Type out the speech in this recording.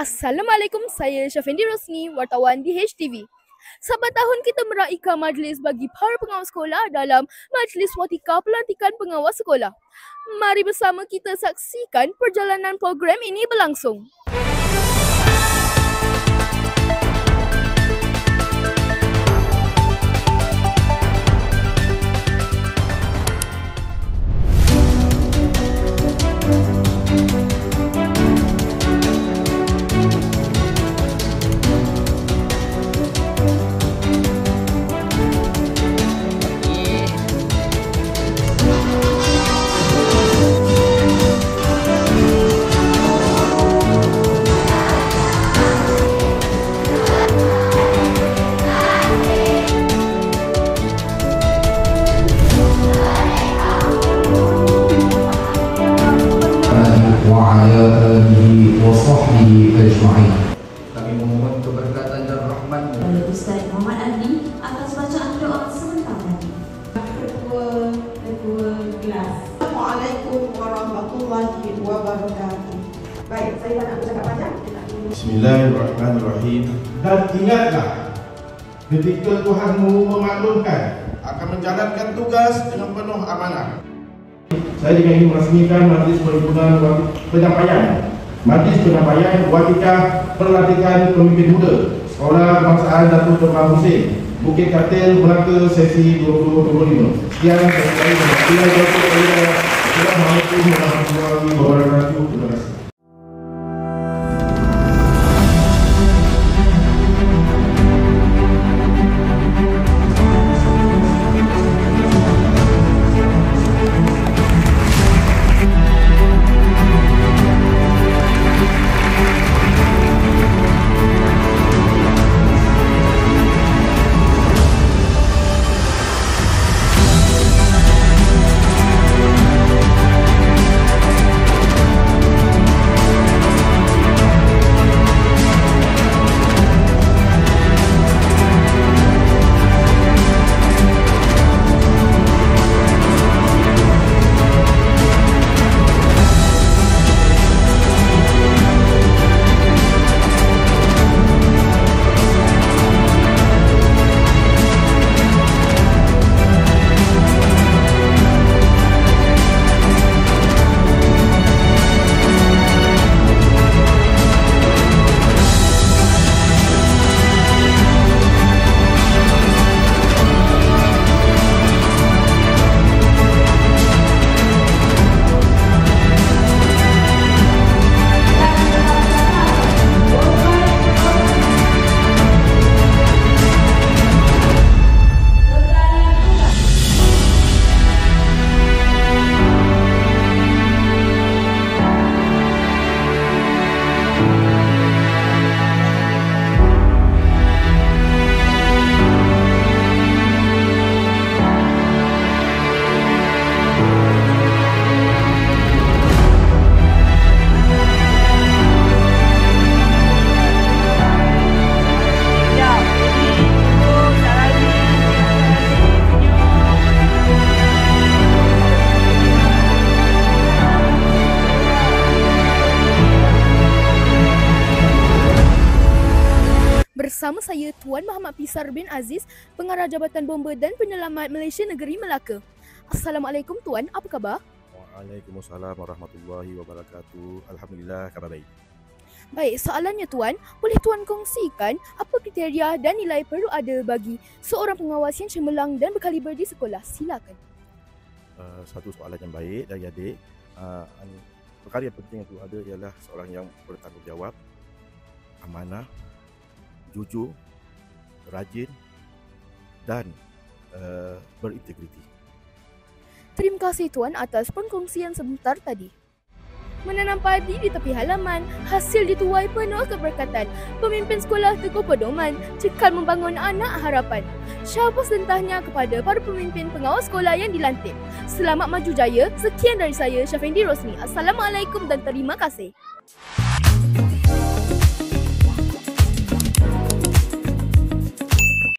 Assalamualaikum, saya Syafendi Rosni, wartawan di HTV. Sahabat tahun kita meraihkan majlis bagi para pengawas sekolah dalam Majlis Watika Pelantikan Pengawas Sekolah. Mari bersama kita saksikan perjalanan program ini berlangsung. Kami memohon keberkatan dan rahmat Ustaz Muhammad Adi atas bacaan doa sebentar tadi. Ketua kelas. Assalamualaikum warahmatullahi wabarakatuh. Baik, saya tak nak bercakap panjang. Bismillahirrahmanirrahim. Dan ingatlah, ketika Tuhanmu memaklumkan akan menjalankan tugas dengan penuh amanah. Saya ingin merasmikan Majlis Perhimpunan Watika Pelantikan Pemimpin Muda Sekolah Kebangsaan Datuk Seri Dr. Husin, Bukit Katil, Melaka, sesi 2025. Sekian dari saya. Assalamualaikum warahmatullahi wabarakatuh. Terima kasih. Bersama saya Tuan Muhammad Pisar bin Aziz, Pengarah Jabatan Bomba dan Penyelamat Malaysia Negeri Melaka. Assalamualaikum Tuan, apa khabar? Waalaikumsalam warahmatullahi wabarakatuh. Alhamdulillah, khabar baik. Baik, soalannya Tuan, boleh Tuan kongsikan apa kriteria dan nilai perlu ada bagi seorang pengawas yang cemerlang dan berkaliber di sekolah? Silakan. Satu soalan yang baik dari adik. Perkara yang penting itu ada ialah seorang yang bertanggungjawab, amanah, jujur, rajin dan berintegriti. Terima kasih Tuan atas perkongsian sebentar tadi. Menanam padi di tepi halaman, hasil dituai penuh keberkatan. Pemimpin sekolah teguh pedoman, cekal membangun anak harapan. Syabas dentahnya kepada para pemimpin pengawas sekolah yang dilantik. Selamat maju jaya. Sekian dari saya, Syafendi Rosni. Assalamualaikum dan terima kasih.